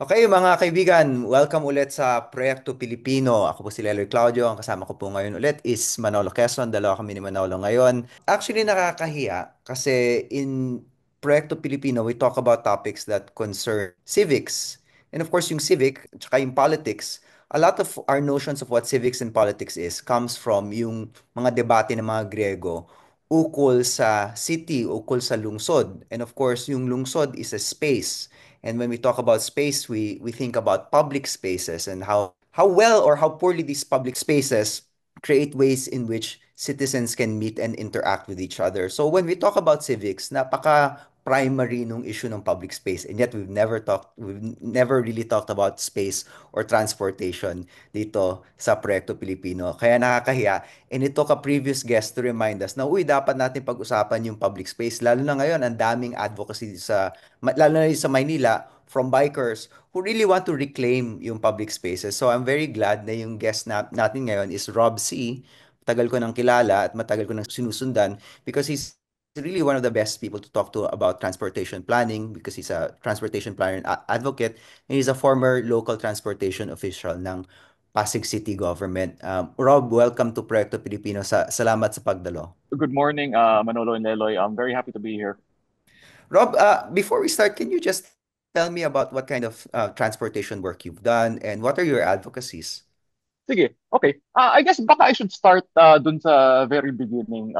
Okay, mga kaibigan, welcome ulit sa Proyekto Pilipino. Ako po si Leloy Claudio. Ang kasama ko po ngayon ulit is Manolo Quezon. Dalawa kami ni Manolo ngayon. Actually, nakakahiya kasi in Proyekto Pilipino, we talk about topics that concern civics. And of course, yung civic, tsaka yung politics, a lot of our notions of what civics and politics is comes from yung mga debate ng mga Griego ukol sa city, ukol sa lungsod. And of course, yung lungsod is a space. And when we talk about space, we think about public spaces and how well or how poorly these public spaces create ways in which citizens can meet and interact with each other. So when we talk about civics, napaka primary nung issue ng public space, and yet we've never really talked about space or transportation dito sa Proyekto Pilipino. Kaya nakakahiya. And it took a previous guest to remind us na, uy, dapat natin pag-usapan yung public space. Lalo na ngayon, ang daming advocacy lalo na sa Maynila, from bikers who really want to reclaim yung public spaces. So I'm very glad na yung guest natin ngayon is Rob C. Tagal ko nang kilala at matagal ko nang sinusundan because he's really one of the best people to talk to about transportation planning because he's a transportation planner and advocate, and he's a former local transportation official ng Pasig City Government. Rob, welcome to Proyekto Pilipino. Salamat sa pagdalo. Good morning, Manolo and Leloy. I'm very happy to be here. Rob, before we start, can you just tell me about what kind of transportation work you've done and what are your advocacies? Sige, okay. I guess baka I should start dun sa very beginning.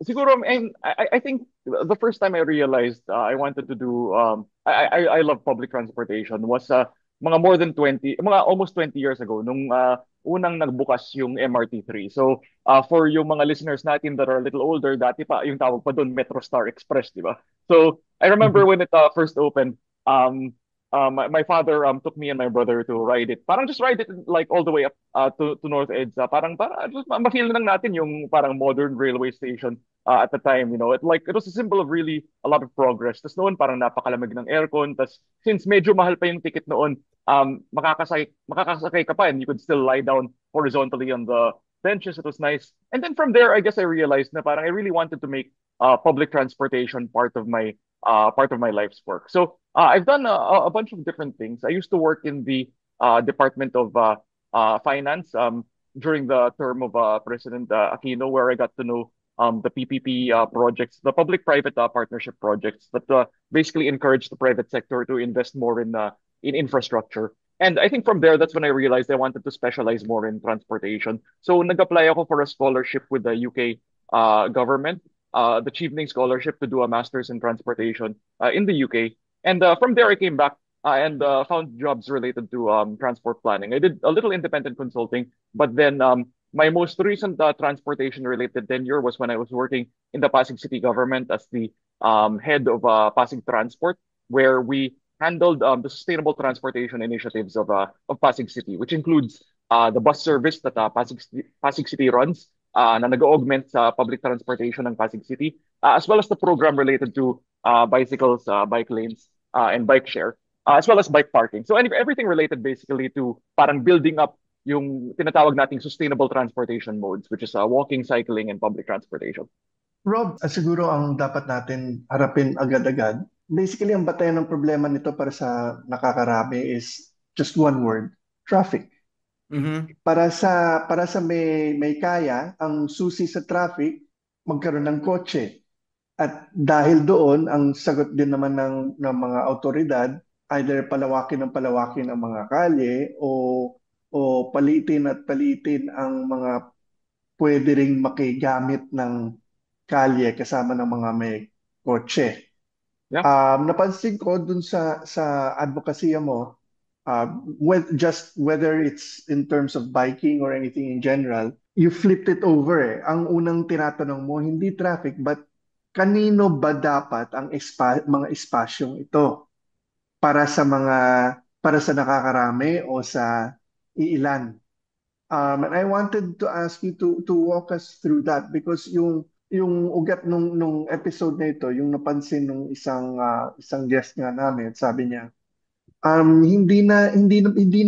Siguro, I think the first time I realized I wanted to do, I love public transportation was mga almost 20 years ago, nung unang nagbukas yung MRT3. So, for yung mga listeners natin that are a little older, dati pa, yung tawag pa doon, Metro Star Express, di ba? So, I remember Mhm. when it first opened, um, my father took me and my brother to ride it. Parang just ride it like all the way up to North EDSA. Para just ma-feel lang natin yung parang modern railway station at the time, it was a symbol of really a lot of progress. Tapos noon parang napakalamig ng aircon. Tapos since medyo mahal pa yung ticket noon, makakasakay ka pa and you could still lie down horizontally on the benches. It was nice. And then from there, I guess I realized na parang I really wanted to make public transportation part of my life's work. So I've done a bunch of different things. I used to work in the Department of Finance during the term of President Aquino, where I got to know the PPP projects, the public-private partnership projects that basically encourage the private sector to invest more in infrastructure. And I think from there, that's when I realized I wanted to specialize more in transportation. So nag-apply ako for a scholarship with the UK government, the Chevening Scholarship to do a master's in transportation in the UK. And from there, I came back and found jobs related to transport planning. I did a little independent consulting, but then my most recent transportation related tenure was when I was working in the Pasig City government as the head of Pasig Transport, where we handled the sustainable transportation initiatives of Pasig City, which includes the bus service that Pasig City runs na nag-augment sa public transportation ng Pasig City, as well as the program related to bicycles, bike lanes, and bike share, as well as bike parking. So everything related basically to parang building up yung tinatawag nating sustainable transportation modes, which is walking, cycling, and public transportation. Rob, siguro ang dapat natin harapin agad-agad, basically ang batayan ng problema nito para sa nakakarami is just one word, traffic. Mhm. Para sa may kaya, ang susi sa traffic, magkaroon ng kotse. At dahil doon, ang sagot din naman ng mga autoridad, either palawakin ang mga kalye o paliitin at paliitin ang mga pwede ring makigamit ng kalye kasama ng mga may kotse. Yeah. Napansin ko dun sa advokasya mo, whether it's in terms of biking or anything in general, you flipped it over eh. Ang unang tinatanong mo, hindi traffic, but kanino ba dapat ang mga espasyong ito para sa mga para sa nakakarami o sa iilan? And I wanted to ask you to walk us through that because yung ugat nung episode na ito, yung napansin nung isang guest nga namin, sabi niya, hindi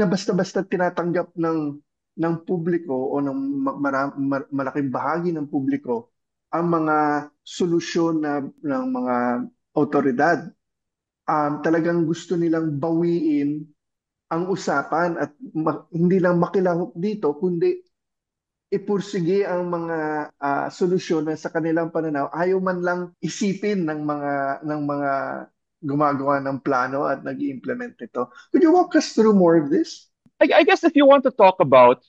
na basta-basta tinatanggap ng publiko o ng malaking bahagi ng publiko ang mga solusyon ng mga otoridad. talagang gusto nilang bawiin ang usapan at hindi lang makilahok dito, kundi ipursige ang mga solusyon na sa kanilang pananaw. Ayaw man lang isipin ng mga gumagawa ng plano at nag-implement ito. Could you walk us through more of this? I guess if you want to talk about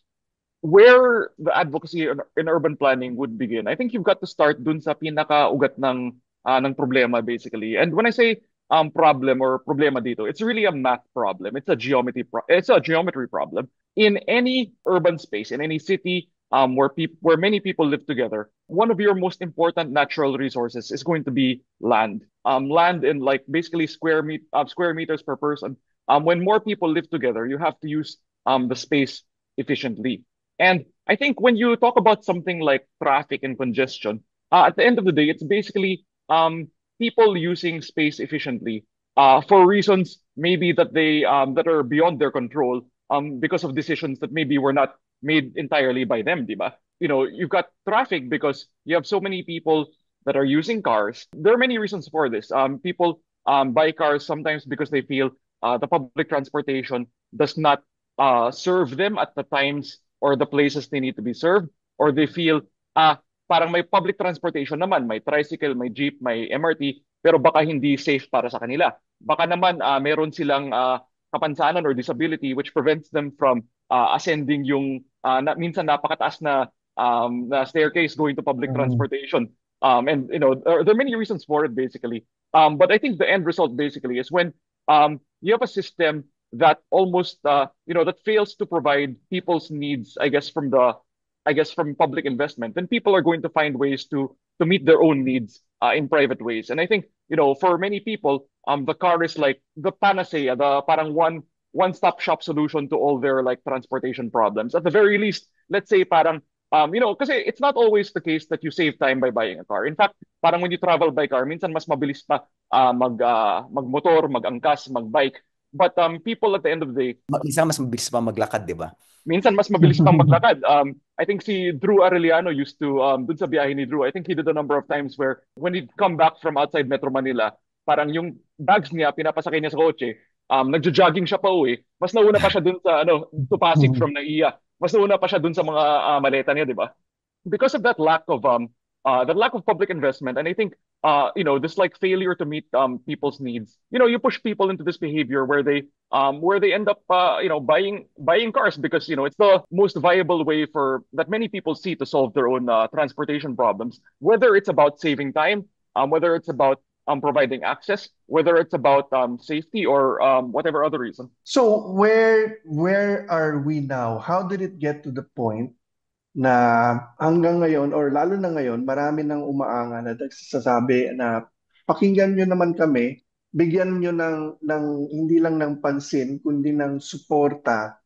where the advocacy in urban planning would begin, I think you've got to start dun sa pinaka-ugat ng problema basically. And when I say problem or problema dito, it's really a math problem. It's a geometry problem. In any urban space, in any city where many people live together, one of your most important natural resources is going to be land. Land in like basically square meters per person. When more people live together, you have to use the space efficiently. And I think when you talk about something like traffic and congestion, at the end of the day, it's basically people using space efficiently for reasons maybe that are beyond their control because of decisions that maybe were not made entirely by them, diba? You know, you've got traffic because you have so many people that are using cars. There are many reasons for this. People buy cars sometimes because they feel the public transportation does not serve them at the times or the places they need to be served, or they feel, parang may public transportation naman, may tricycle, may jeep, may MRT, pero baka hindi safe para sa kanila. Baka naman meron silang kapansanan or disability which prevents them from ascending yung minsan napakataas na staircase going to public Mhm. transportation. And you know, there are many reasons for it basically. But I think the end result basically is when you have a system that almost that fails to provide people's needs, I guess from public investment, then people are going to find ways to meet their own needs in private ways. And I think, you know, for many people, the car is like the panacea, the parang one-stop shop solution to all their like transportation problems. At the very least, let's say parang kasi it's not always the case that you save time by buying a car. In fact, parang when you travel by car, minsan mas mabilis pa magmotor, magangkas, magbike. But people at the end of the day, Minsan mas mabilis pa maglakad, di ba? minsan mas mabilis pang maglakad. I think si Drew Arellano used to, dun sa biyahe ni Drew, I think he did a number of times where when he'd come back from outside Metro Manila, parang yung bags niya, pinapasakay niya sa kotse, nagjo-jogging siya pa uwi, mas nauna pa siya dun sa, to Pasig from Naiya. Mas nauna pa siya dun sa mga maleta niya, di ba? Because of that lack of public investment, and I think this like failure to meet people's needs, you push people into this behavior where they end up buying cars because it's the most viable way for that many people see to solve their own transportation problems, whether it's about saving time, whether it's about providing access, whether it's about safety or whatever other reason. So where are we now? How did it get to the point na hanggang ngayon or lalo na ngayon, marami nang umaanga na nagsasabi na pakinggan nyo naman kami, bigyan nyo ng hindi lang ng pansin, kundi ng suporta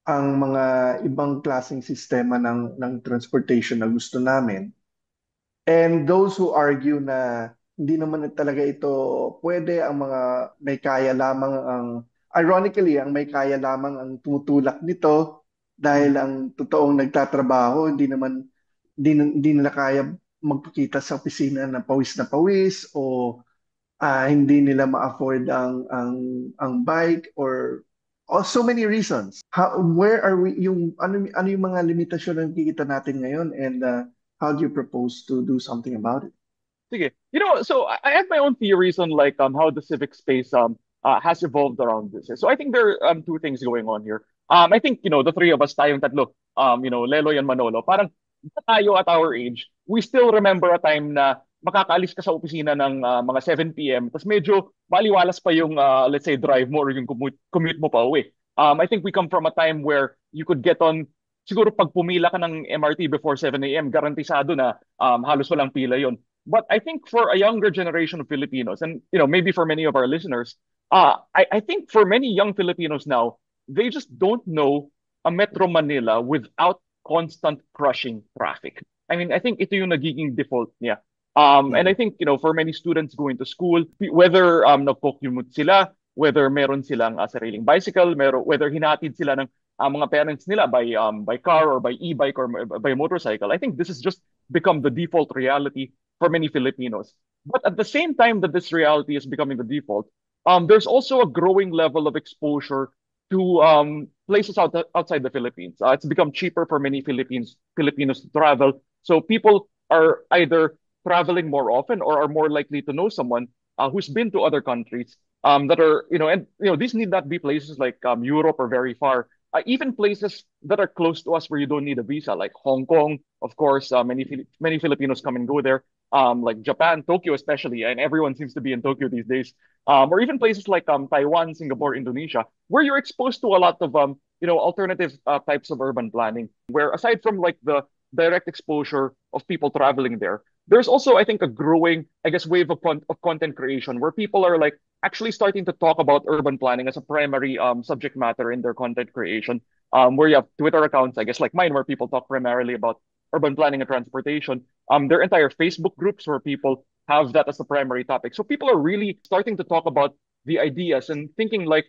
ang mga ibang klaseng sistema ng transportation na gusto namin. And those who argue na hindi naman talaga ito pwede, ang mga may kaya lamang ironically, ang may kaya lamang ang tumutulak nito dahil ang totoong nagtatrabaho, hindi nila kaya magpakita sa opisina na pawis o hindi nila ma-afford ang bike or so many reasons. Where are we ano yung mga limitasyon na nakikita natin ngayon and how do you propose to do something about it? Sige. So I have my own theories on like how the civic space has evolved around this. So I think there are two things going on here. I think the three of us tayong tatlo, Leloy and Manolo, parang tayo at our age, we still remember a time na makakaalis ka sa opisina ng mga 7 p.m. Tapos medyo maliwalas pa yung let's say drive mo or yung commute mo pa uwi. I think we come from a time where you could get on siguro pag pumila ka ng MRT before 7 a.m., garantisado na halos walang pila yon. But I think for a younger generation of Filipinos, and maybe for many of our listeners, I think for many young Filipinos now, they just don't know a Metro Manila without constant crushing traffic. I mean, I think ito yung nagiging default niya. And I think, for many students going to school, whether nagko-commute sila, whether meron silang sariling bicycle, whether hinatid sila ng mga parents nila by car or by e-bike or by motorcycle, I think this has just become the default reality for many Filipinos. But at the same time that this reality is becoming the default, there's also a growing level of exposure to places outside the Philippines. It's become cheaper for many Filipinos to travel. So people are either traveling more often or are more likely to know someone who's been to other countries that are, and these need not be places like Europe or very far. Even places that are close to us where you don't need a visa, like Hong Kong, of course, many Filipinos come and go there. Like Japan, Tokyo especially, and everyone seems to be in Tokyo these days. Or even places like Taiwan, Singapore, Indonesia, where you're exposed to a lot of alternative types of urban planning. Where aside from like the direct exposure of people traveling there, there's also I think a growing, I guess, wave of content creation where people are like actually starting to talk about urban planning as a primary subject matter in their content creation. Where you have Twitter accounts, I guess, like mine, where people talk primarily about urban planning and transportation. There are entire Facebook groups where people have that as the primary topic. So people are really starting to talk about the ideas and thinking like,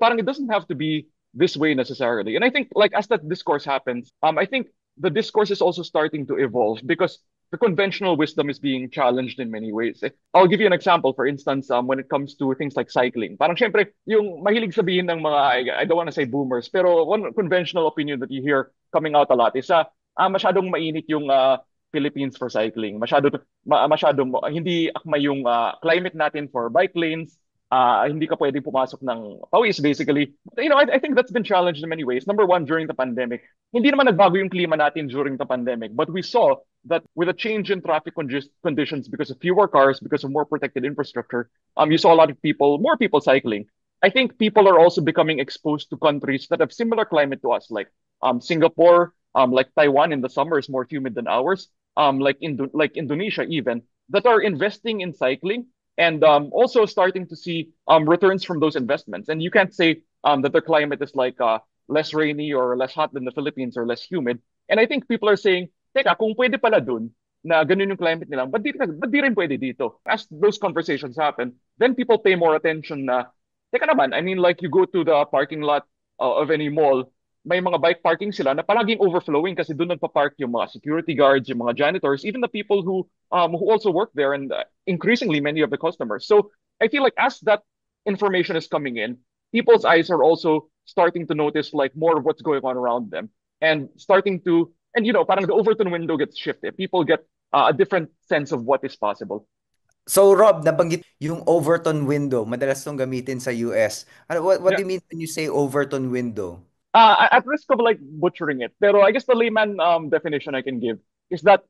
parang it doesn't have to be this way necessarily. And I think like as that discourse happens, I think the discourse is also starting to evolve because the conventional wisdom is being challenged in many ways. I'll give you an example. For instance, when it comes to things like cycling, parang syempre, yung mahilig sabihin ng mga, I don't want to say boomers, pero one conventional opinion that you hear coming out a lot is, masyadong mainit yung Philippines for cycling. Masyadong hindi akma yung climate natin for bike lanes. Hindi ka pwedeng pumasok ng pawis, basically. But, I think that's been challenged in many ways. Number one, during the pandemic, hindi naman nagbago yung klima natin during the pandemic, but we saw that with a change in traffic conditions because of fewer cars, because of more protected infrastructure, you saw a lot of more people cycling. I think people are also becoming exposed to countries that have similar climate to us, like Singapore, like Taiwan in the summer is more humid than ours, like Indonesia even, that are investing in cycling and also starting to see returns from those investments. And you can't say that their climate is like less rainy or less hot than the Philippines or less humid. And I think people are saying, teka, kung pwede pala dun, na ganun yung climate nila, ba't di rin pwede dito? As those conversations happen, then people pay more attention na, teka naman, I mean, like you go to the parking lot of any mall, may mga bike parking sila na palaging overflowing kasi doon nagpa-park yung mga security guards, yung mga janitors, even the people who also work there and increasingly many of the customers. So I feel like as that information is coming in, people's eyes are also starting to notice like more of what's going on around them and starting to and parang the Overton window gets shifted. People get a different sense of what is possible. So Rob, nabanggit yung Overton window, madalas tong gamitin sa US. What Yeah. do you mean when you say Overton window? At risk of like butchering it, pero I guess the layman definition I can give is that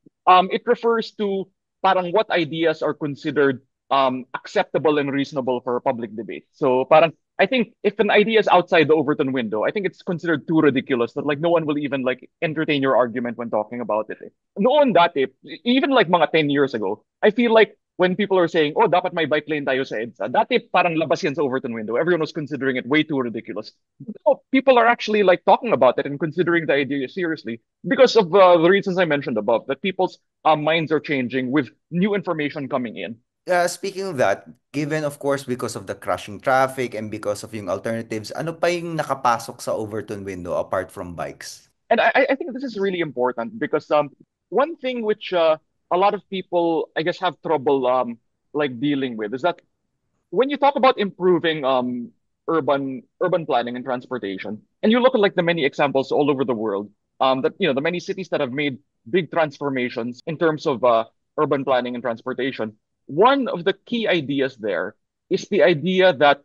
it refers to parang what ideas are considered acceptable and reasonable for public debate. So parang I think if an idea is outside the Overton window, I think it's considered too ridiculous that like no one will even like entertain your argument when talking about it. Noon dati, even like mga 10 years ago, I feel like when people are saying, oh, dapat may bike lane tayo sa EDSA, dati parang labas yan sa Overton window. Everyone was considering it way too ridiculous. No, people are actually like talking about it and considering the idea seriously because of the reasons I mentioned above, that people's minds are changing with new information coming in. Speaking of that, given of course because of the crushing traffic and because of yung alternatives, ano pa yung nakapasok sa Overton window apart from bikes? And I think this is really important because one thing which a lot of people, I guess, have trouble like dealing with is that when you talk about improving urban planning and transportation, and you look at like the many examples all over the world, that the many cities that have made big transformations in terms of urban planning and transportation, one of the key ideas there is the idea that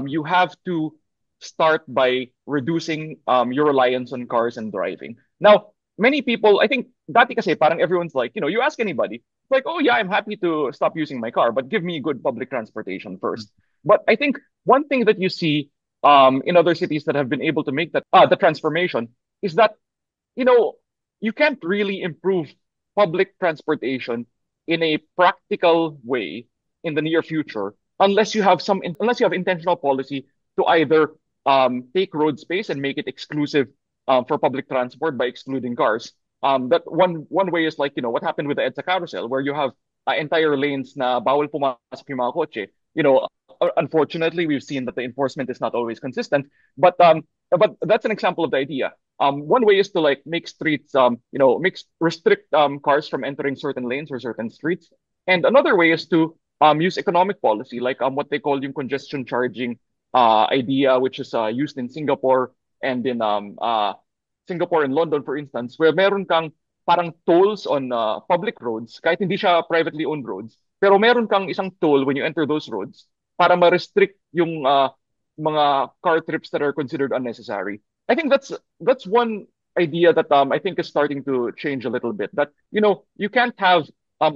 you have to start by reducing your reliance on cars and driving. Now, many people, I think, dati kasi parang everyone's like, you ask anybody, it's like, oh yeah, I'm happy to stop using my car, but give me good public transportation first. But I think one thing that you see in other cities that have been able to make that the transformation is that you know you can't really improve public transportation in a practical way in the near future unless you have intentional policy to either take road space and make it exclusive for public transport by excluding cars. That one way is like what happened with the EDSA carousel, where you have entire lanes na bawal pumasok yung mga kotse. Unfortunately, we've seen that the enforcement is not always consistent, but that's an example of the idea. One way is to like make streets, restrict cars from entering certain lanes or certain streets, and another way is to use economic policy, like what they call yung congestion charging idea, which is used in Singapore and in Singapore and London, for instance, where meron kang parang tolls on public roads, kahit hindi siya privately owned roads, pero meron kang isang toll when you enter those roads para ma-restrict yung mga car trips that are considered unnecessary. I think that's one idea that I think is starting to change a little bit. That you can't have a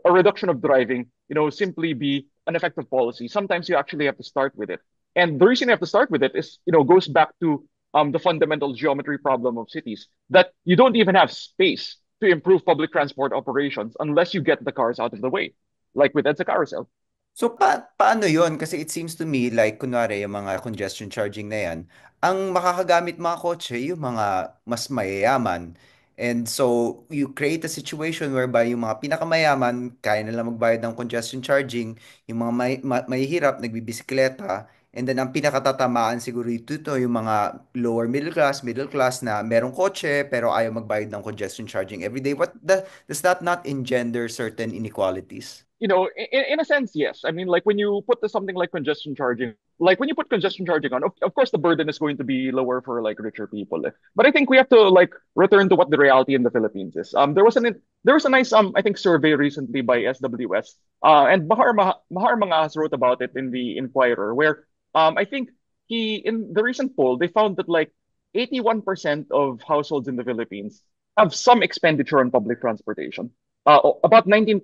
reduction of driving, simply be an effective policy. Sometimes you actually have to start with it. And the reason you have to start with it is, goes back to the fundamental geometry problem of cities that you don't even have space to improve public transport operations unless you get the cars out of the way, like with EDSA Carousel. So paano yon? Kasi it seems to me like kunwari yung mga congestion charging na yan, ang makakagamit mga kotse yung mga mas mayayaman. And so you create a situation whereby yung mga pinakamayaman kaya nila magbayad ng congestion charging, yung mga mahihirap nagbibisikleta, and then ang pinakatatamaan siguro ito yung mga lower middle class na merong kotse pero ayaw magbayad ng congestion charging every day. Does that not engender certain inequalities? In a sense, yes. I mean, like when you put something like congestion charging, like when you put congestion charging on, of course, the burden is going to be lower for like richer people. But I think we have to like return to what the reality in the Philippines is. There was a nice I think survey recently by SWS, and Mahar Mangas wrote about it in the Inquirer, where I think he in the recent poll they found that like 81% of households in the Philippines have some expenditure on public transportation. About 19%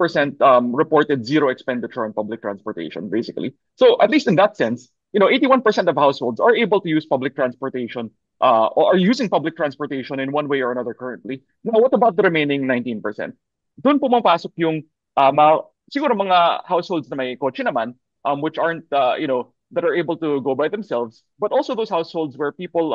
reported zero expenditure on public transportation, basically. So at least in that sense, 81% of households are able to use public transportation or are using public transportation in one way or another currently. Now, what about the remaining 19%? Doon pumapasok yung siguro mga households na may kotse naman, which aren't, that are able to go by themselves, but also those households where people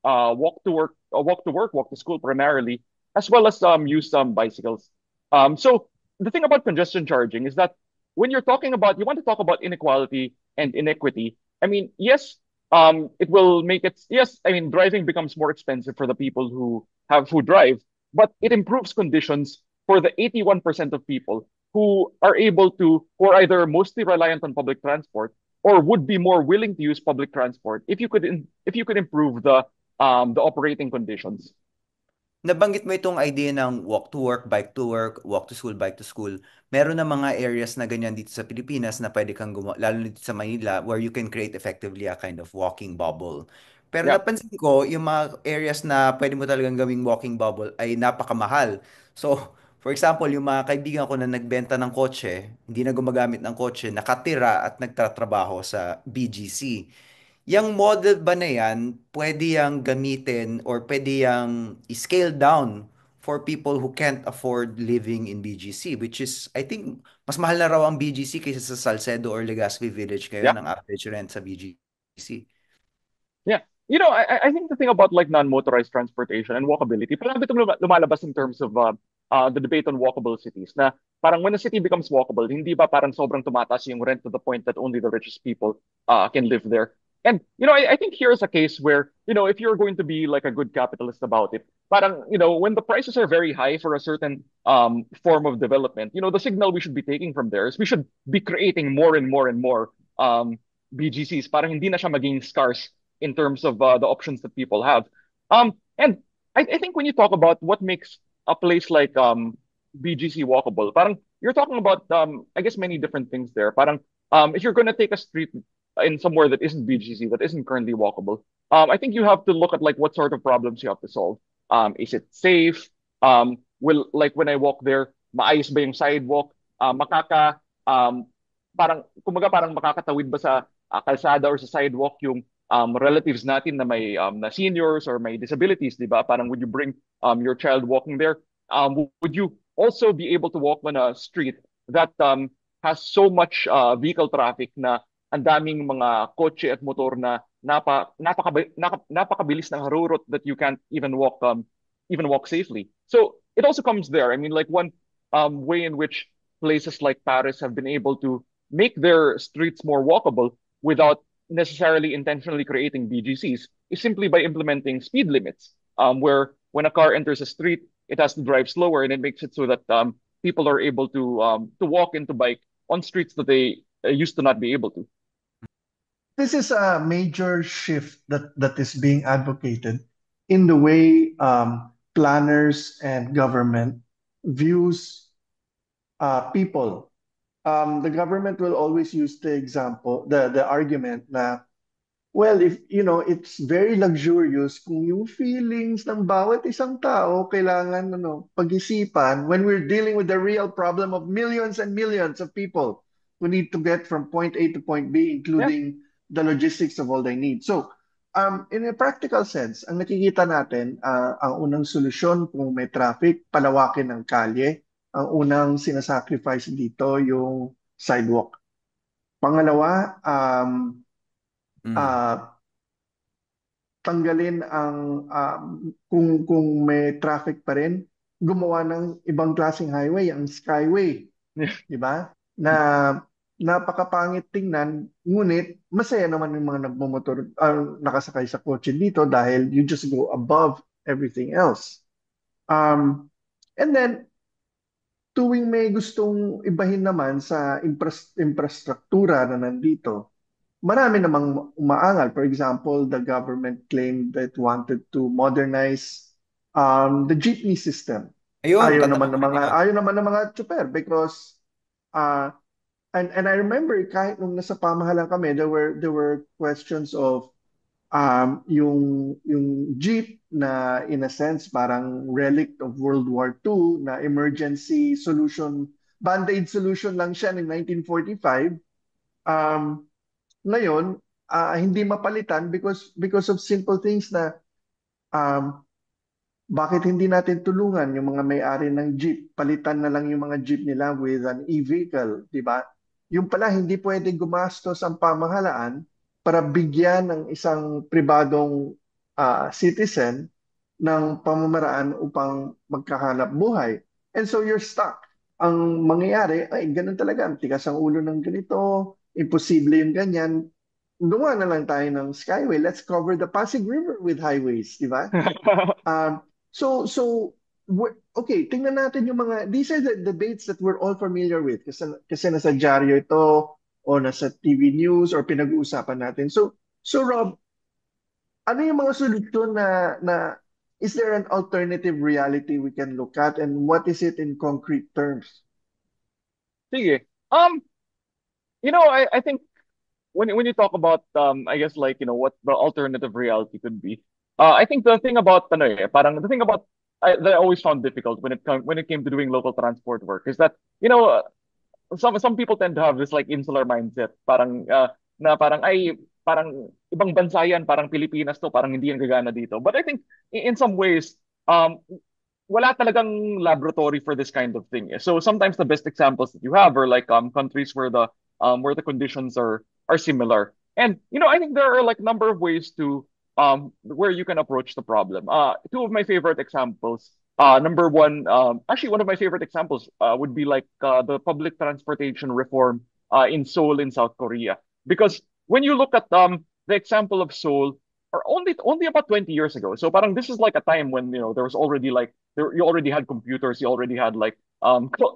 walk to school primarily, as well as use bicycles. So the thing about congestion charging is that when you want to talk about inequality and inequity. I mean, yes, it will make it. Yes, I mean, driving becomes more expensive for the people who drive, but it improves conditions for the 81% of people who are either mostly reliant on public transport or would be more willing to use public transport if you could improve the operating conditions. Nabanggit mo itong idea ng walk to work, bike to work, walk to school, bike to school. Meron na mga areas na ganyan dito sa Pilipinas na pwede kang gumawa, lalo na dito sa Manila, where you can create effectively a kind of walking bubble. Pero Yeah, napansin ko, yung mga areas na pwede mo talagang gawing walking bubble ay napakamahal. So, for example, yung mga kaibigan ko na nagbenta ng kotse, hindi na gumagamit ng kotse, nakatira at nagtatrabaho sa BGC. Yang model ba na yan, pwede yang gamitin or pwede yang scale down for people who can't afford living in BGC, which is, I think, mas mahal na raw ang BGC kaysa sa Salcedo or Legazpi Village yeah. ngayon, ang average rent sa BGC. Yeah. I think the thing about like non-motorized transportation and walkability, parang itong lumalabas in terms of the debate on walkable cities na parang when a city becomes walkable, hindi ba parang sobrang tumataas yung rent to the point that only the richest people can live there. And, I think here's a case where, if you're going to be like a good capitalist about it, parang, when the prices are very high for a certain form of development, the signal we should be taking from there is we should be creating more and more and more BGCs. Parang hindi na siya maging scarce in terms of the options that people have. And I think when you talk about what makes a place like BGC walkable, parang you're talking about I guess many different things there. Parang if you're gonna take a street in somewhere that isn't BGC, that isn't currently walkable, I think you have to look at like what sort of problems you have to solve. Is it safe? Will like when I walk there, maayos ba yung sidewalk? Parang kumaga parang makakatawid ba sa kalsada or sa sidewalk yung relatives natin na may na seniors or may disabilities, di ba? Parang would you bring your child walking there? Would you also be able to walk on a street that has so much vehicle traffic na ang daming mga kotse at motor na napakabilis ng harurot that you can't even walk safely. So it also comes there. I mean, like one way in which places like Paris have been able to make their streets more walkable without necessarily intentionally creating BGCs is simply by implementing speed limits, where when a car enters a street, it has to drive slower, and it makes it so that people are able to walk and to bike on streets that they used to not be able to. This is a major shift that is being advocated in the way planners and government views people. The government will always use the example, the argument na, well, if you know, it's very luxurious kung yung feelings ng bawat isang tao kailangan pag-isipan when we're dealing with the real problem of millions and millions of people who need to get from point A to point B, Yeah. including the logistics of all they need. So, in a practical sense, ang nakikita natin, ang unang solusyon kung may traffic, palawakin ng kalye. Ang unang sinasacrifice dito yung sidewalk. Pangalawa, Mm. ah, tanggalin ang kung may traffic pa rin, gumawa ng ibang klaseng highway, ang skyway, di ba? Na napakapangit tingnan, ngunit masaya naman yung mga nagmumotor, nakasakay sa kotse dito dahil you just go above everything else. And then, tuwing may gustong ibahin naman sa infrastruktura na nandito, marami namang umaangal. For example, the government claimed that wanted to modernize the jeepney system. Ayun, tanda ko rin yun. Ayaw naman ng mga tsuper because uh, and I remember kahit nung nasa pamahalan kami, there were questions of yung jeep na in a sense parang relic of World War II na emergency solution, band-aid solution lang siya ng 1945. Um, Ngayon, hindi mapalitan because of simple things na um, bakit hindi natin tulungan yung mga may-ari ng jeep? Palitan na lang yung mga jeep nila with an e-vehicle, di ba? Yung pala, hindi pwede gumastos ang pamahalaan para bigyan ng isang pribadong citizen ng pamamaraan upang magkahanap buhay. And so you're stuck. Ang mangyayari, ay, ganun talaga. Ang tigas ang ulo ng ganito, imposible yung ganyan. Gumawa na lang tayo ng skyway. Let's cover the Pasig River with highways, di ba? Um, okay, tingnan natin yung mga, these are the debates that we're all familiar with kasi nasa dyaryo ito o nasa TV news or pinag-uusapan natin. So Rob, ano yung mga solusyon na is there an alternative reality we can look at and what is it in concrete terms? Sige. I think when you talk about I guess like what the alternative reality could be. I think the thing about parang the thing about that I always found difficult when it came to doing local transport work is that some people tend to have this like insular mindset, parang na parang ay parang ibang bansa yan, parang Pilipinas to, parang hindi yan gagana dito. But I think in some ways wala talagang laboratory for this kind of thing. So sometimes the best examples that you have are like countries where the conditions are similar. And I think there are like a number of ways to where you can approach the problem. Two of my favorite examples. Number one, actually one of my favorite examples would be like the public transportation reform in Seoul in South Korea. Because when you look at the example of Seoul, or only about 20 years ago. So parang this is like a time when there was already like you already had computers, you already had like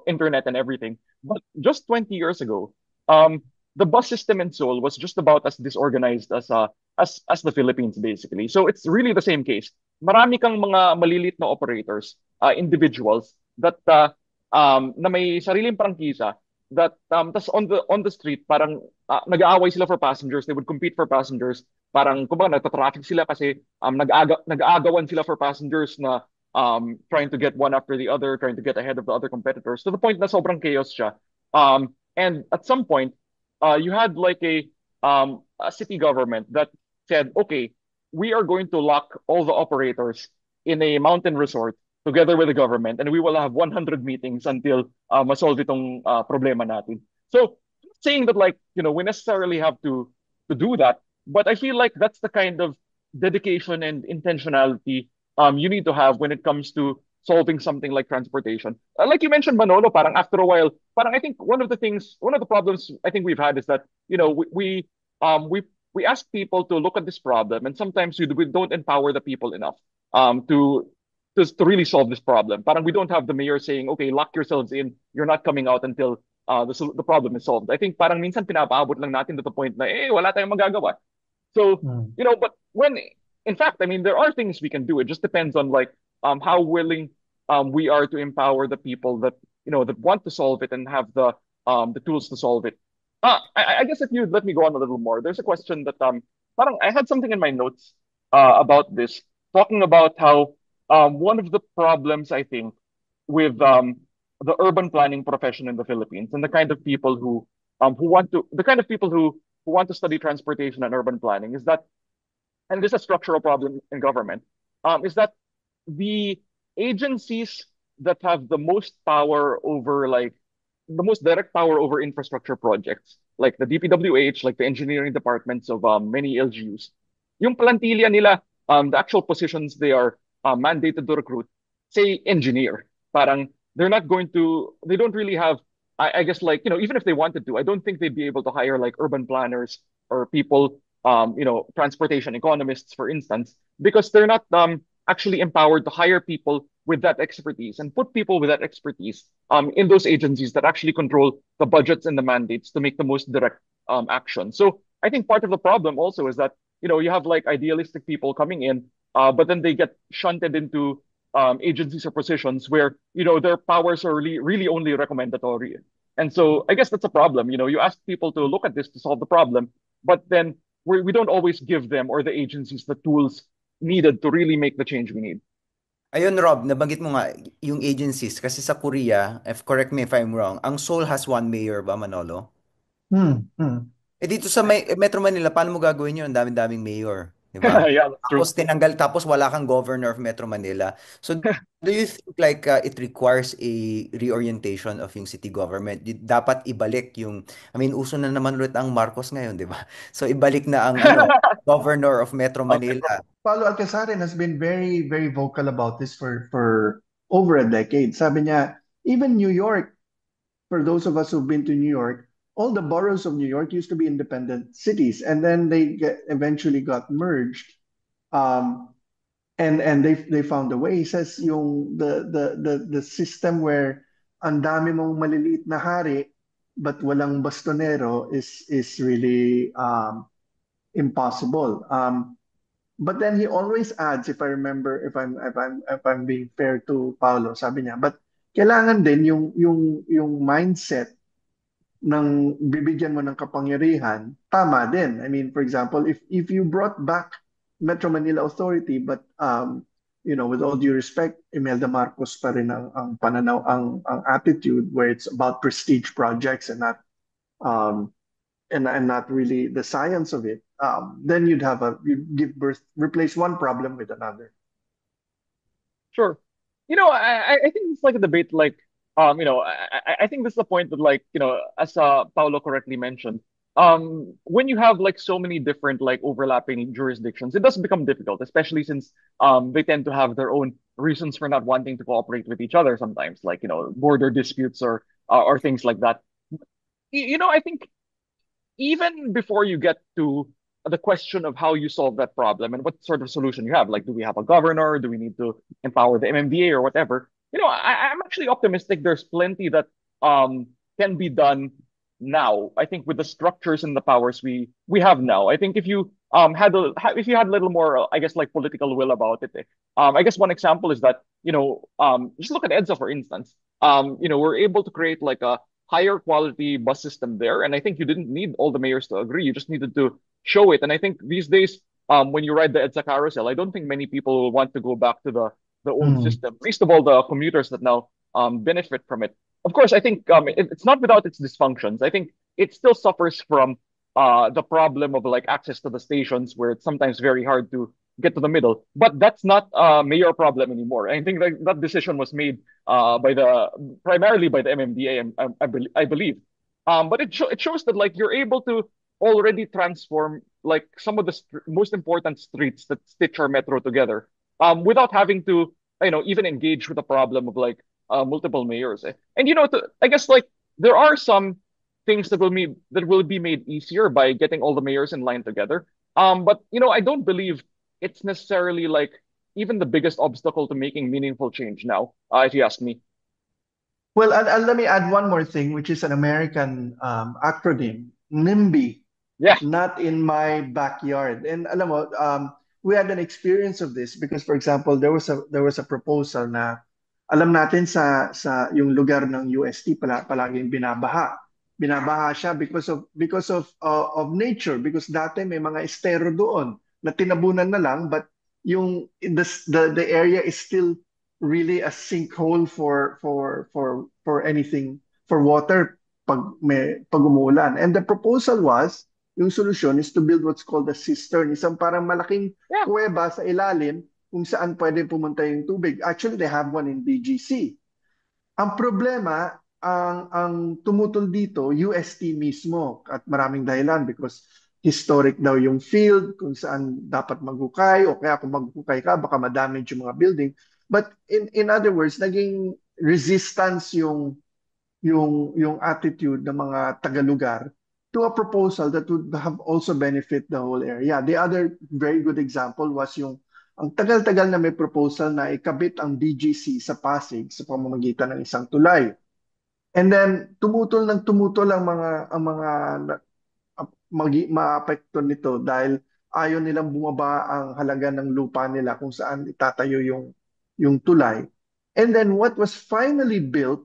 internet and everything. But just 20 years ago, um the bus system in Seoul was just about as disorganized as the Philippines basically. So it's really the same case. Marami kang mga malilit na operators, individuals that na may sariling prangkisa that tas on the street parang nag-aaway sila for passengers, they would compete for passengers. Parang kumbaga nagta-traffic sila kasi nag-aagawan sila for passengers na trying to get one after the other, trying to get ahead of the other competitors to the point na sobrang chaos siya. And at some point, you had like a city government that said, okay, we are going to lock all the operators in a mountain resort together with the government, and we will have 100 meetings until masolve itong problema natin. So, saying that like, we necessarily have to do that, but I feel like that's the kind of dedication and intentionality you need to have when it comes to solving something like transportation. Like you mentioned, Manolo, parang after a while, parang I think one of the problems I think we've had is that um we we ask people to look at this problem, and sometimes we don't empower the people enough to to really solve this problem. Parang we don't have the mayor saying, okay, lock yourselves in, you're not coming out until the problem is solved. I think parang minsan pinapaabot lang natin to the point na wala tayong magagawa. So, Mm. but when in fact, I mean, there are things we can do. It just depends on like how willing we are to empower the people that that want to solve it and have the tools to solve it. I guess if you let me go on a little more, there's a question that parang I had something in my notes about this, talking about how one of the problems I think with the urban planning profession in the Philippines and the kind of people who want to the kind of people who want to study transportation and urban planning is that, and this is a structural problem in government, is that the agencies that have the most power over like the most direct power over infrastructure projects, like the DPWH, like the engineering departments of many LGUs, yung plantilla nila, the actual positions they are mandated to recruit, say engineer, parang they don't really have, I guess like, even if they wanted to, I don't think they'd be able to hire like urban planners or people, transportation economists, for instance, because they're not actually empowered to hire people with that expertise and put people with that expertise in those agencies that actually control the budgets and the mandates to make the most direct action. So I think part of the problem also is that you have like idealistic people coming in, but then they get shunted into agencies or positions where their powers are really only recommendatory. And so I guess that's a problem. You ask people to look at this to solve the problem, but then we don't always give them or the agencies the tools needed to really make the change we need. Ayun, Rob, nabanggit mo nga yung agencies. Kasi sa Korea, if correct me if I'm wrong, ang Seoul has one mayor ba, Manolo? Mm. Mm. Eh dito sa Metro Manila, paano mo gagawin yun? Ang daming-daming mayor, di ba? Yeah, that's true. Tapos wala kang governor of Metro Manila. So do you think like it requires a reorientation of yung city government? Dapat ibalik yung, I mean, uso na naman ulit ang Marcos ngayon, di ba? So ibalik na ang governor of Metro Okay. Manila. Paulo Alcazarin has been very, very vocal about this for over a decade. Sabi niya, even New York, for those of us who've been to New York, all the boroughs of New York used to be independent cities, and then eventually got merged. Um, and they found a way. He says yung the system where ang dami mong maliliit na hari but walang bastonero is really impossible. But then he always adds, if I remember, if I'm being fair to Paulo, sabi niya, but kailangan din yung mindset ng bibigyan mo ng kapangyarihan, tama din. I mean, for example, if you brought back Metro Manila Authority, but with all due respect, Imelda Marcos pa rin ang pananaw, ang attitude where it's about prestige projects and um, not really the science of it, then you'd give birth, replace one problem with another. Sure. I think it's like a debate, like, I think this is the point that, like, as Paulo correctly mentioned, when you have like so many different like overlapping jurisdictions, it does become difficult, especially since they tend to have their own reasons for not wanting to cooperate with each other sometimes, like, border disputes or things like that. I think even before you get to the question of how you solve that problem and what sort of solution you have, like, do we have a governor? Do we need to empower the MMDA or whatever? I'm actually optimistic there's plenty that can be done now. I think with the structures and the powers we have now. I think if you if you had a little more, I guess, like political will about it. I guess one example is that just look at EDSA for instance. We're able to create like a higher quality bus system there. And I think you didn't need all the mayors to agree. You just needed to show it. And I think these days, when you ride the EDSA carousel, I don't think many people will want to go back to the old Mm. system, least of all the commuters that now benefit from it. Of course, I think it's not without its dysfunctions. I think it still suffers from the problem of like access to the stations where it's sometimes very hard to get to the middle. But that's not a mayor problem anymore. I think that decision was made primarily by the MMDA, I believe. But it shows that like you're able to already transform like some of the most important streets that stitch our metro together, without having to even engage with the problem of like multiple mayors. And I guess like there are some things that will be made easier by getting all the mayors in line together. But I don't believe it's necessarily like even the biggest obstacle to making meaningful change now, if you ask me. Well, let me add one more thing, which is an American acronym, NIMBY, Yeah, not in my backyard. And alam mo, we had an experience of this because, for example, there was a proposal na alam natin sa yung lugar ng UST palaging binabaha. Binabaha siya because of nature, because dati may mga estero doon na tinabunan na lang, but the area is still really a sinkhole for anything, for water pag umulan. And the proposal was, yung solusyon is to build what's called a cistern, isang parang malaking yeah, kuweba sa ilalim kung saan pwede pumunta yung tubig. Actually, they have one in BGC. Ang problema, ang tumutol dito, UST mismo, at maraming dahilan because historic daw yung field kung saan dapat maghukay, o kaya kung maghukay ka, baka madamage yung mga building. But in other words, naging resistance yung attitude ng mga taga-lugar to a proposal that would have also benefit the whole area. The other very good example was yung ang tagal-tagal na may proposal na ikabit ang BGC sa Pasig sa pamamagitan ng isang tulay. And then tumutol ang mga maapekto nito dahil ayaw nilang bumaba ang halaga ng lupa nila kung saan itatayo yung tulay. And then what was finally built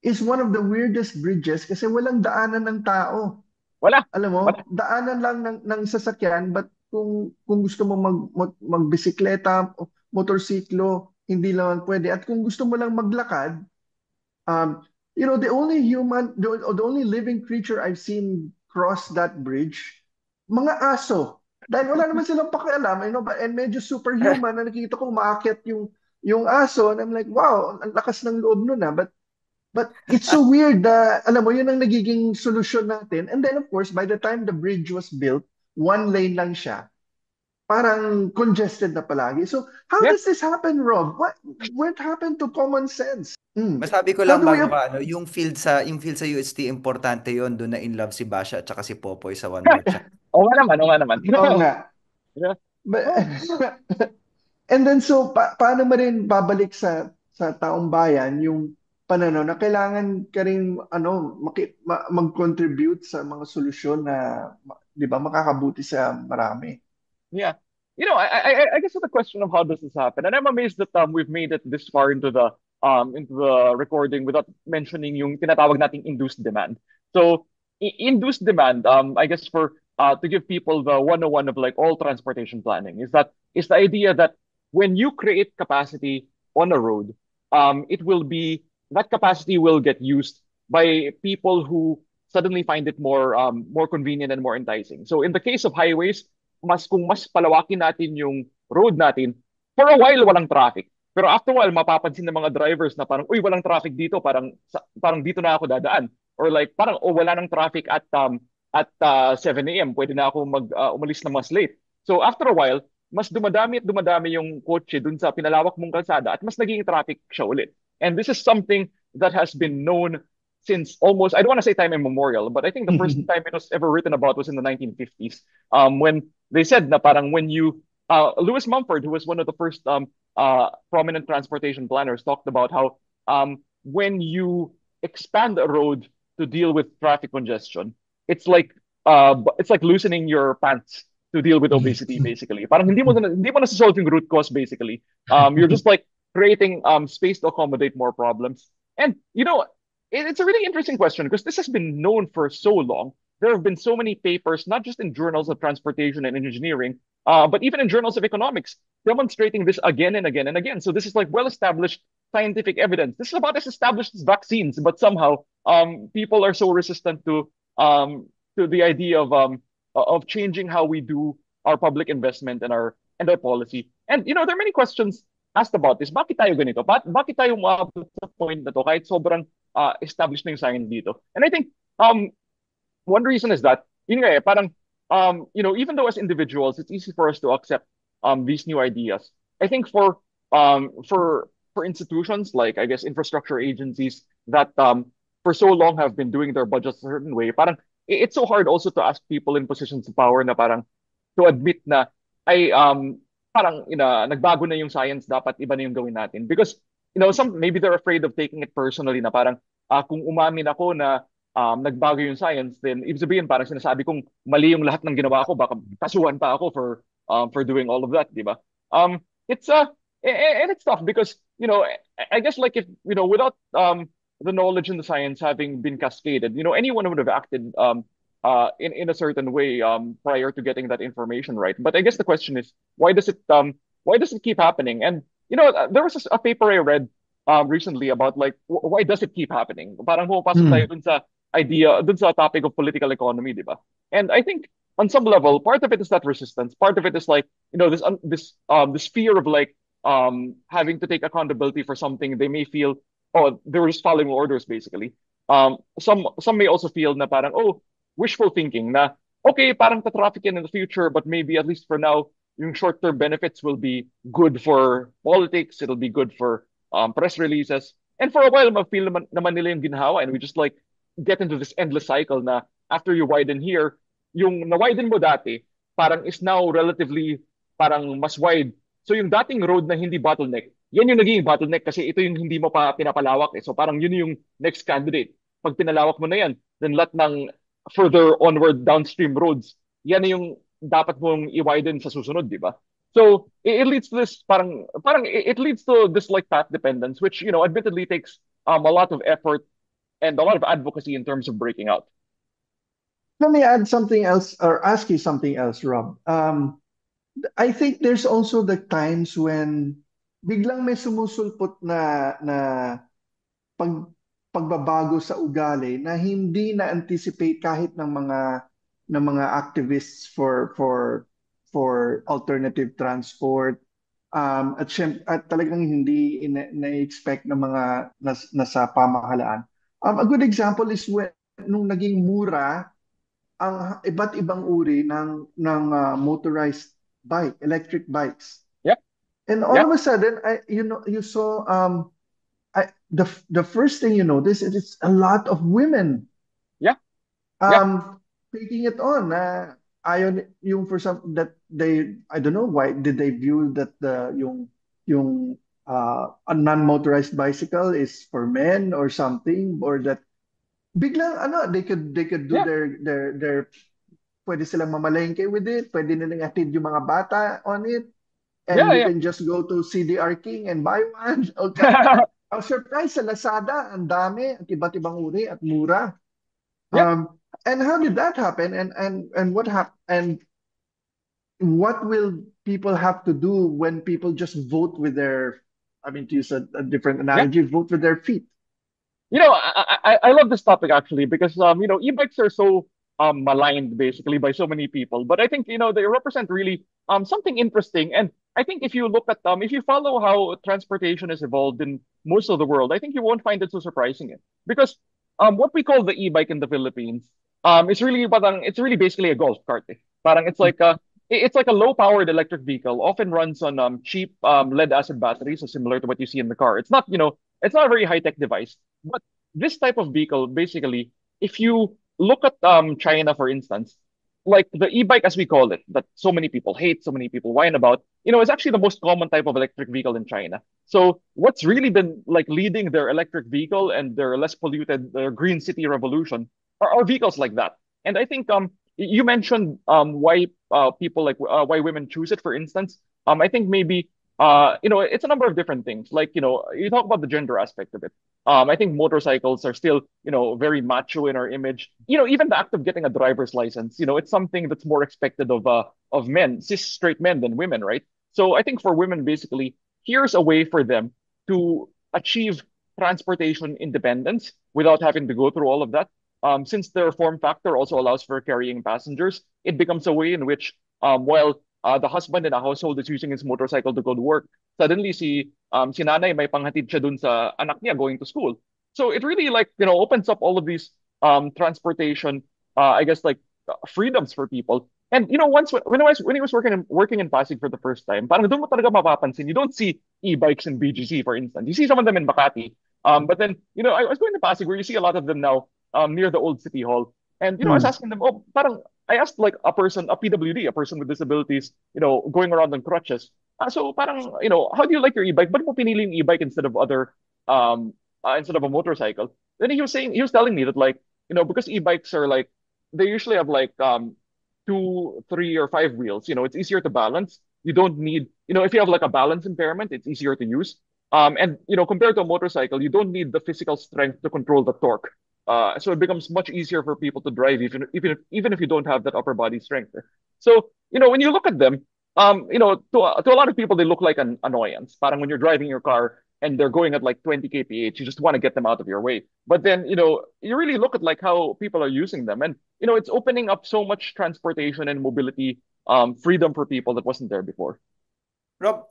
is one of the weirdest bridges kasi walang daanan ng tao. wala, Alam mo, wala. daanan lang ng sasakyan, but kung gusto mo magbisikleta, motorsiklo, hindi lang pwede. At kung gusto mo lang maglakad, um, the only living creature I've seen cross that bridge, mga aso. Dahil wala naman silang pakialam, and medyo superhuman na nakikita ko umaakyat yung aso, and I'm like, wow, ang lakas ng loob nun ah. But it's so weird na, alam mo, yun ang nagiging solusyon natin. And then, of course, by the time the bridge was built, one lane lang siya. Parang congested na palagi. So, how Yeah. does this happen, Rob? What happened to common sense? Masabi ko How lang do we... bago ka, ano, yung field sa UST, importante yon. Doon na in love si Basha at saka si Popoy sa One More Chance. Oo nga naman, oo nga naman. Oo nga. Yeah. But, Oh, and then, so, paano mo rin babalik sa taong bayan yung pananaw na kailangan ka rin mag-contribute sa mga solusyon na, di ba, makakabuti sa marami. yeah. I guess it's a question of how does this happen, and I'm amazed that we've made it this far into the recording without mentioning yung tinatawag nating induced demand. So, induced demand, I guess for to give people the 101 of like all transportation planning is the idea that when you create capacity on a road, it will be that capacity will get used by people who suddenly find it more convenient and more enticing. So in the case of highways, kung mas palawakin natin yung road natin, for a while walang traffic. Pero after a while, mapapansin ng mga drivers na parang, uy, walang traffic dito, parang dito na ako dadaan. Or like, parang, oh, wala nang traffic at 7 a.m. Pwede na ako umalis na mas late. So after a while, mas dumadami at dumadami yung kotse dun sa pinalawak mong kalsada at mas naging traffic siya ulit. And this is something that has been known since almost, I don't want to say time immemorial, but I think the first time it was ever written about was in the 1950s, when they said na parang when you, Lewis Mumford, who was one of the first prominent transportation planners, talked about how when you expand a road to deal with traffic congestion, it's like it's like loosening your pants to deal with obesity, basically. Parang hindi mo na solve yung root cause, basically. You're just like creating space to accommodate more problems. And it's a really interesting question because this has been known for so long. There have been so many papers, not just in journals of transportation and engineering, but even in journals of economics, demonstrating this again and again and again. So this is like well-established scientific evidence. This is about as established as vaccines, but somehow people are so resistant to the idea of changing how we do our public investment and our policy. And there are many questions asked about this. Bakit tayo ganito? Bakit tayo umabot sa point na to kahit sobrang established na yung science dito? And I think one reason is that yun nga parang even though as individuals it's easy for us to accept these new ideas. I think for institutions like I guess infrastructure agencies that for so long have been doing their budgets a certain way, parang it's so hard also to ask people in positions of power na parang to admit na ay parang nagbago na yung science, dapat iba na yung gawin natin because some maybe they're afraid of taking it personally na parang kung umamin ako na nagbago yung science, then ibig sabihin parang sinasabi kong mali yung lahat ng ginawa ko, baka kasuhan pa ako for doing all of that, di ba? It's and it's tough because I guess like if without the knowledge and the science having been cascaded, anyone would have acted in a certain way prior to getting that information right. But I guess the question is why does it keep happening? And there was a paper I read recently about like why does it keep happening? Parang pumapasok tayo Mm. dun sa dun sa topic of political economy, di ba? And I think on some level, part of it is that resistance. Part of it is like this fear of like having to take accountability for something they may feel, oh, they're just following orders basically. Some may also feel na parang, oh, wishful thinking na okay, parang ta-traffic in the future, but maybe at least for now, yung short-term benefits will be good for politics. It'll be good for press releases. And for a while, ma-feel naman nila yung ginhawa, and we just like get into this endless cycle na after you widen here, yung na-widen mo dati, parang is now relatively parang mas wide. So yung dating road na hindi bottleneck, yan yung naging bottleneck kasi ito yung hindi mo pa pinapalawak eh. So parang yun yung next candidate. Pag pinalawak mo na yan, then lahat ng further onward downstream roads, yan na yung dapat mong i-widen sa susunod, di ba? So it leads to this parang it leads to this like path dependence, which admittedly takes a lot of effort and a lot of advocacy in terms of breaking out. Let me add something else or ask you something else, Rob. I think there's also the times when biglang may sumusulpot na pag, pagbabago sa ugali na hindi na-anticipate kahit ng mga activists for alternative transport. At talagang hindi na-expect ng mga nasa pamahalaan. A good example is when nung naging mura ang iba't ibang uri ng motorized bike, electric bikes. Yeah, And all yeah, of a sudden, you saw the first thing you notice is it's a lot of women yeah, yeah, um taking it on. Ayaw yung for some that they I don't know why did they view that yung a non-motorized bicycle is for men or something or that biglang they could do yeah, their pwede silang mamalengke with it, pwede nilang atid yung mga bata on it, and yeah, you yeah. can just go to CDR King and buy one. Okay. Ang surprise sa Lazada, ang dami, at iba't ibang uri at mura. Yeah. And how did that happen? And what will people have to do when people just vote with their, I mean, to use a different Yeah. analogy, vote with their feet? I love this topic actually because e-bikes are so maligned basically by so many people, but I think they represent really something interesting. And I think if you look at if you follow how transportation has evolved in most of the world, I think you won't find it so surprising. Because what we call the e-bike in the Philippines it's really basically a golf cart. Eh. Parang it's like a low-powered electric vehicle, often runs on cheap lead acid batteries, so similar to what you see in the car. It's not a very high-tech device. But this type of vehicle, basically, if you look at China, for instance, like the e-bike as we call it, that so many people hate, so many people whine about, is actually the most common type of electric vehicle in China. So what's really been like leading their electric vehicle and their less polluted green city revolution are vehicles like that. And I think you mentioned why people like why women choose it, for instance. I think maybe it's a number of different things. Like, you talk about the gender aspect of it. I think motorcycles are still, very macho in our image. Even the act of getting a driver's license, it's something that's more expected of men, cis straight men than women, right? So I think for women, basically, here's a way for them to achieve transportation independence without having to go through all of that. Since their form factor also allows for carrying passengers, it becomes a way in which, while the husband in a household is using his motorcycle to go to work, suddenly si nanay may panghatid siya dun sa anak niya going to school. So it really like, opens up all of these transportation, I guess like freedoms for people. And once when he was working in Pasig for the first time, parang doon mo talaga mapapansin. You don't see e-bikes in BGC, for instance. You see some of them in Makati. But then, I was going to Pasig where you see a lot of them now near the old city hall. And I was Hmm. asking them, oh, parang I asked like a PWD, a person with disabilities, going around on crutches. So parang, how do you like your e-bike? Ba't mo pinili yung e-bike instead of a motorcycle? Then he was telling me that like, because e-bikes are like, they usually have like two, three, or five wheels. It's easier to balance. You don't need, if you have like a balance impairment, it's easier to use. And compared to a motorcycle, you don't need the physical strength to control the torque. So it becomes much easier for people to drive, even if you don't have that upper body strength. So when you look at them, to a lot of people, they look like an annoyance. Parang when you're driving your car and they're going at like 20 kph, you just want to get them out of your way. But then, you really look at like how people are using them, and it's opening up so much transportation and mobility, freedom for people that wasn't there before. Rob,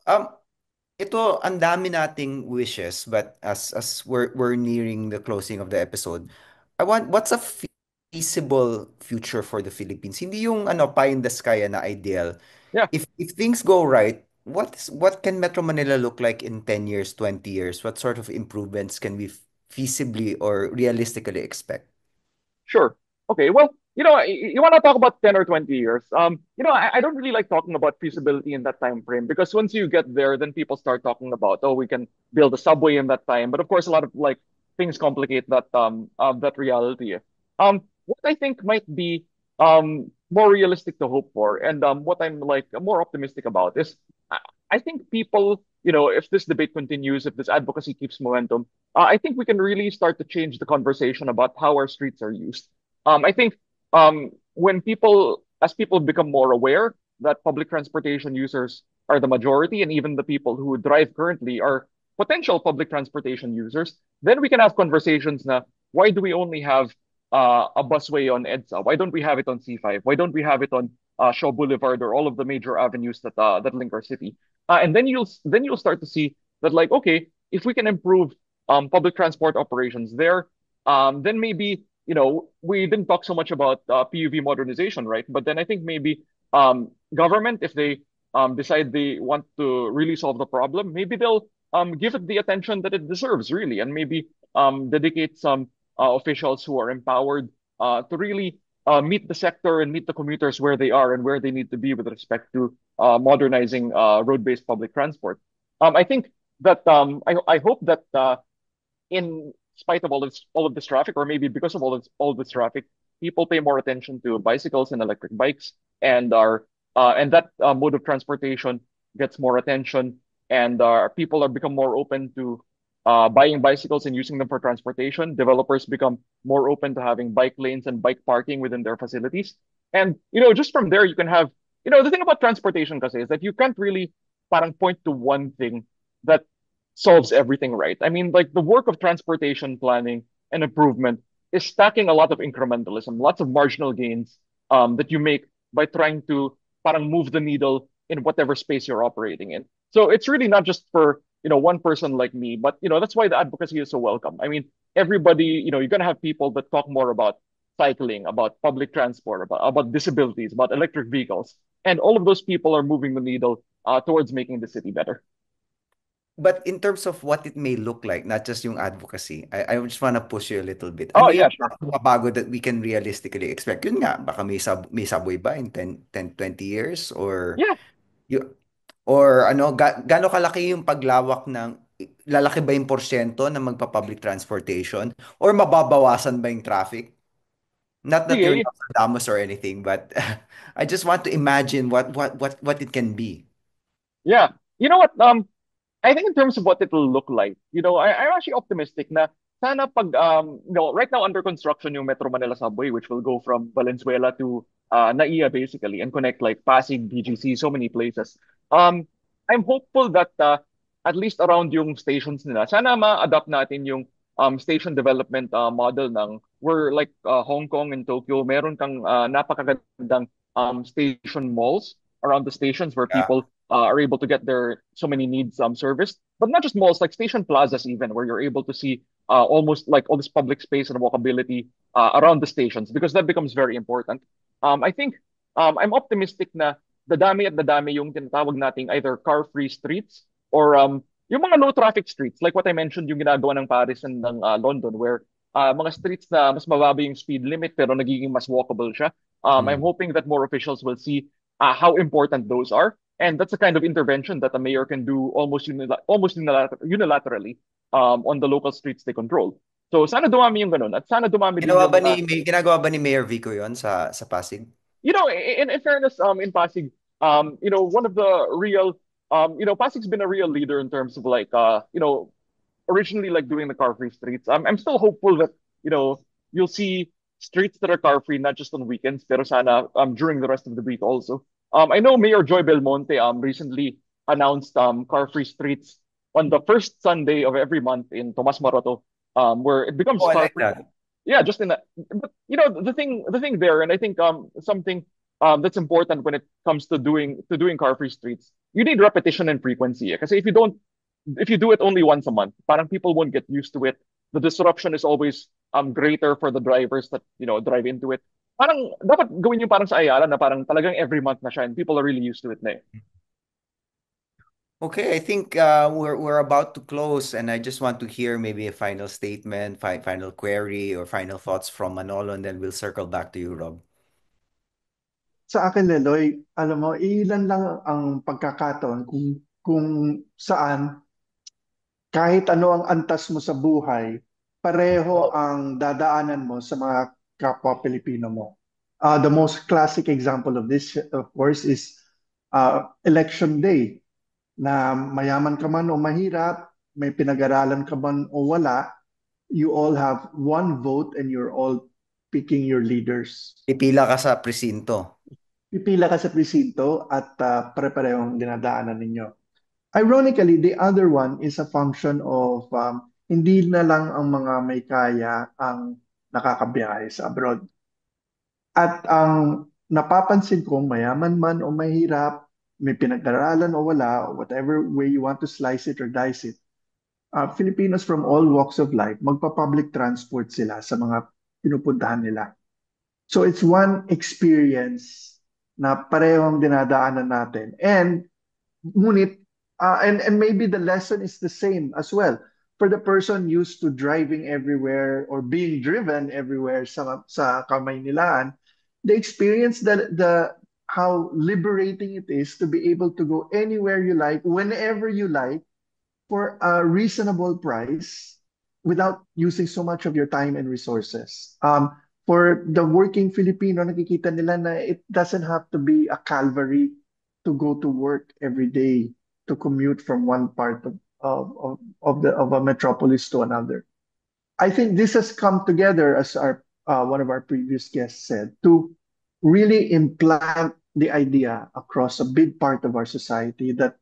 ito ang dami nating wishes, but as we're nearing the closing of the episode, what's a feasible future for the Philippines? Hindi yung ano pie in the sky na ideal. Yeah, If things go right, what can Metro Manila look like in 10 years, 20 years? What sort of improvements can we feasibly or realistically expect? sure. Okay, well, you want to talk about 10 or 20 years. I don't really like talking about feasibility in that time frame because once you get there, then people start talking about, oh, we can build a subway in that time. But of course, a lot of like things complicate that reality. What I think might be more realistic to hope for, and what I'm like more optimistic about is, I I think people, if this debate continues, if this advocacy keeps momentum, I think we can really start to change the conversation about how our streets are used. I think as people become more aware that public transportation users are the majority, and even the people who drive currently are potential public transportation users, then we can have conversations na why do we only have a busway on EDSA? Why don't we have it on C5? Why don't we have it on Shaw Boulevard or all of the major avenues that link our city? And then you'll start to see that like okay, if we can improve public transport operations there, then maybe we didn't talk so much about PUV modernization, right? But then I think maybe government, if they decide they want to really solve the problem, maybe they'll give it the attention that it deserves, really, and maybe dedicate some officials who are empowered to really meet the sector and meet the commuters where they are and where they need to be with respect to modernizing road-based public transport. I think that I hope that in spite of all of this traffic, or maybe because of all this traffic, people pay more attention to bicycles and electric bikes, and that mode of transportation gets more attention, and people are become more open to buying bicycles and using them for transportation. Developers become more open to having bike lanes and bike parking within their facilities, and just from there you can have the thing about transportation kasi is that you can't really parang point to one thing that solves everything right. I mean, like the work of transportation planning and improvement is stacking a lot of incrementalism, lots of marginal gains that you make by trying to parang move the needle in whatever space you're operating in. So it's really not just for one person like me, but that's why the advocacy is so welcome. I mean, everybody, you're gonna have people that talk more about cycling, about public transport, about disabilities, about electric vehicles, and all of those people are moving the needle towards making the city better. But in terms of what it may look like, not just yung advocacy, I just wanna push you a little bit. Oh Ano yeah, yung sure. mga bago that we can realistically expect? Yun nga, baka may subway ba in 20 years? Or, Yeah. you, or ano, gaano kalaki yung paglawak ng, lalaki ba yung porsyento ng magpa-public transportation? Or mababawasan ba yung traffic? Not that you're Sige. Nostradamus or anything, but I just want to imagine what it can be. Yeah. You know what? I think in terms of what it'll look like, I'm actually optimistic na sana pag, right now under construction yung Metro Manila subway, which will go from Valenzuela to Naiya basically and connect like Pasig, BGC, so many places. Um, I'm hopeful that at least around yung stations nila, sana ma-adapt natin yung station development model ng where like Hong Kong and Tokyo, meron kang napakagandang station malls around the stations where Yeah. people are able to get their so many needs serviced. But not just malls, like station plazas even, where you're able to see almost like all this public space and walkability around the stations because that becomes very important. I think I'm optimistic na dadami yung tinatawag nating either car-free streets or yung mga low traffic streets, like what I mentioned yung ginagawa ng Paris and ng London, where mga streets na mas mababa yung speed limit pero nagiging mas walkable siya. I'm Mm. hoping that more officials will see how important those are. And that's the kind of intervention that a mayor can do unilaterally on the local streets they control. So sana dumami yung ganun at sana dumami din yung mga Ginagawa ba ni Mayor Vico yon sa Pasig? in fairness, in Pasig, one of the real, Pasig's been a real leader in terms of like, originally like doing the car-free streets. I'm still hopeful that, you know, you'll see streets that are car-free, not just on weekends, pero sana during the rest of the week also. I know Mayor Joy Belmonte recently announced car-free streets on the first Sunday of every month in Tomas Maroto, where it becomes Oh, I like car-free. that. Yeah, just in that. But the thing there, and I think something that's important when it comes to doing car-free streets, you need repetition and frequency. Because if you do it only once a month, parang people won't get used to it. The disruption is always greater for the drivers that drive into it. Parang dapat gawin yung parang sa Ayala na parang talagang every month na siya and people are really used to it na eh. Okay, I think we're about to close, and I just want to hear maybe a final statement, final query, or final thoughts from Manolo, and then we'll circle back to you, Rob. Sa akin, Leloy, alam mo, ilan lang ang pagkakataon kung saan kahit ano ang antas mo sa buhay, pareho ang dadaanan mo sa mga kapwa Pilipino mo. The most classic example of this, of course, is election day, na mayaman ka man o mahirap, may pinag-aralan ka man o wala, you all have one vote and you're all picking your leaders. Pipila ka sa presinto. Pipila ka sa presinto at pare-parehong dinadaanan ninyo. Ironically, the other one is a function of hindi na lang ang mga may kaya ang nakakabiyahe sa abroad. At ang napapansin ko, mayaman man o mahirap, may pinag-aralan o wala, whatever way you want to slice it or dice it, Filipinos from all walks of life, magpa-public transport sila sa mga pinupuntahan nila. So it's one experience na parehong dinadaanan natin. Ngunit, and maybe the lesson is the same as well. For the person used to driving everywhere or being driven everywhere sa Kamaynilaan, the experience the how liberating it is to be able to go anywhere you like, whenever you like, for a reasonable price without using so much of your time and resources. For the working Filipino, nakikita nila na it doesn't have to be a calvary to go to work every day, to commute from one part of a metropolis to another. I think this has come together, as our one of our previous guests said, to really implant the idea across a big part of our society that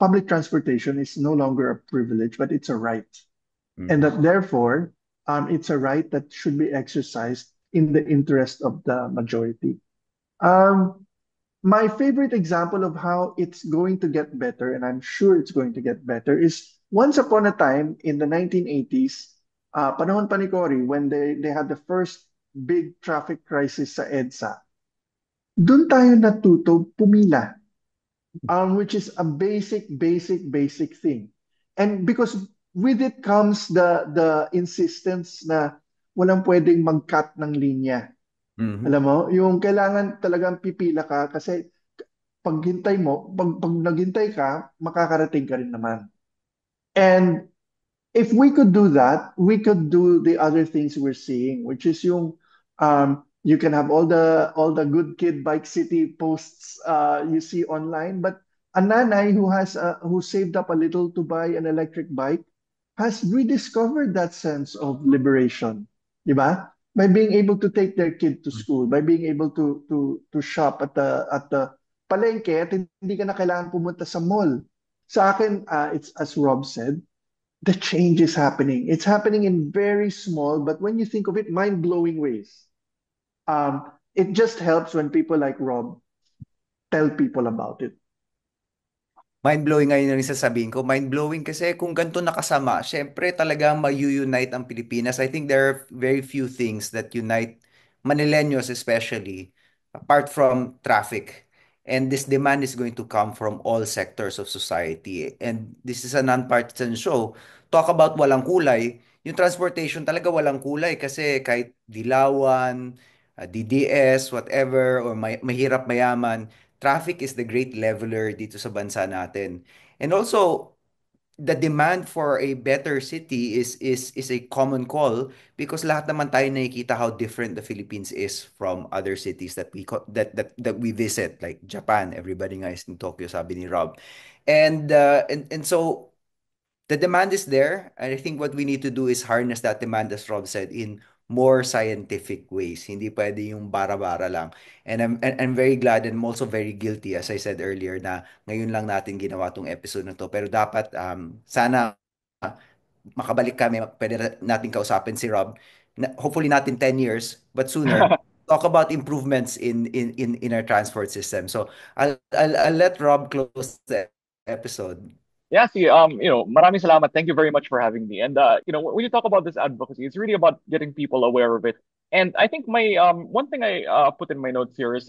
public transportation is no longer a privilege, but it's a right, and that therefore it's a right that should be exercised in the interest of the majority. Um, my favorite example of how it's going to get better, and I'm sure it's going to get better, is once upon a time in the 1980s, panahon pa ni Cory, when they had the first big traffic crisis sa EDSA, doon tayo natuto pumila, which is a basic thing. And because with it comes the insistence na walang pwedeng mag-cut ng linya. Mhm. Alam mo, yung kailangan talagang pipila ka kasi pag naghintay ka, makakarating ka rin naman. And if we could do that, we could do the other things we're seeing, which is yung you can have all the good kid bike city posts you see online, but a nanay who saved up a little to buy an electric bike has rediscovered that sense of liberation, di ba? By being able to take their kid to school, by being able to shop at the palengke at hindi ka na kailangan pumunta sa mall. Sa akin, it's as Rob said, the change is happening. It's happening in very small, but when you think of it, mind-blowing ways. It just helps when people like Rob tell people about it. Mind-blowing nga yun yung sasabihin ko. Mind-blowing kasi kung ganito nakasama, syempre talaga ma-unite ang Pilipinas. I think there are very few things that unite Manileños especially, apart from traffic. And this demand is going to come from all sectors of society. And this is a non-partisan show. Talk about walang kulay. Yung transportation talaga walang kulay kasi kahit dilawan, DDS, whatever, or mahirap mayaman, traffic is the great leveler dito sa bansa natin. And also, the demand for a better city is a common call because lahat naman tayo nakikita how different the Philippines is from other cities that that we visit, like Japan. Everybody nga is in Tokyo, sabi ni Rob. And so the demand is there, and I think what we need to do is harness that demand, as Rob said, in more scientific ways. Hindi pwede yung bara-bara lang. And I'm very glad and I'm also very guilty, as I said earlier, na ngayon lang natin ginawa tong episode na to. Pero dapat, sana makabalik kami, pwede natin kausapin si Rob. Hopefully natin 10 years, but sooner. Talk about improvements in our transport system. So I'll let Rob close the episode. Yeah, see, maraming salamat. Thank you very much for having me. And when you talk about this advocacy, it's really about getting people aware of it. And I think my one thing I put in my notes here is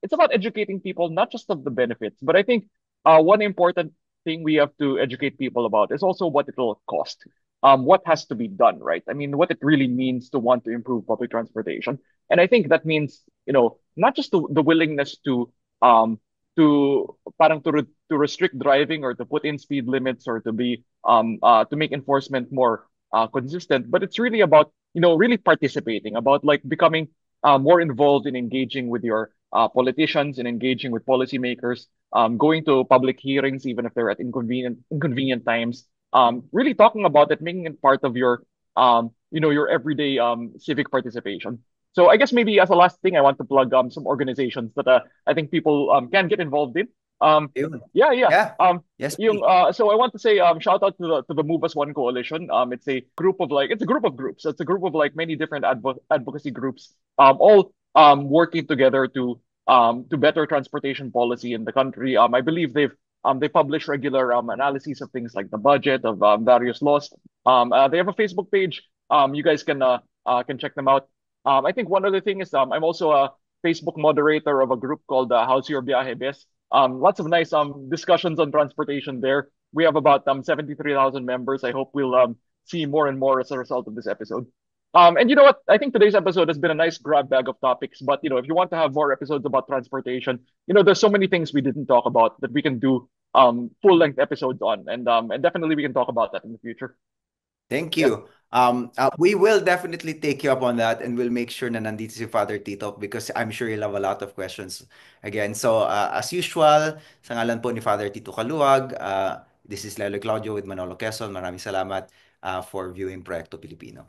it's about educating people not just of the benefits, but I think one important thing we have to educate people about is also what it will cost. What has to be done, right? I mean, what it really means to want to improve public transportation. And I think that means, not just the willingness um to parang to restrict driving or to put in speed limits or to make enforcement more consistent, but it's really about really participating, about like becoming more involved in engaging with your politicians and engaging with policymakers, going to public hearings even if they're at inconvenient times, really talking about it, making it part of your everyday civic participation. So I guess maybe as a last thing, I want to plug some organizations that I think people can get involved in. Um, Ayun. yeah, yeah. Yeah. Yes, please. So I want to say shout out to the Move As One coalition. It's a group of groups. It's a group of like many different advocacy groups, all working together to better transportation policy in the country. I believe they publish regular analyses of things like the budget of various laws. They have a Facebook page. You guys can check them out. I think one other thing is I'm also a Facebook moderator of a group called How's Your Biyahe Bes? Lots of nice discussions on transportation there. We have about 73,000 members. I hope we'll see more and more as a result of this episode. And you know what? I think today's episode has been a nice grab bag of topics. But if you want to have more episodes about transportation, there's so many things we didn't talk about that we can do full length episodes on, and definitely we can talk about that in the future. Thank Yeah. you. We will definitely take you up on that and we'll make sure na nandito si Father Tito because I'm sure he'll have a lot of questions again. So, as usual, sa ngalan po ni Father Tito Kaluwag, this is Lelo Claudio with Manolo Quezon. Maraming salamat for viewing Proyekto Pilipino.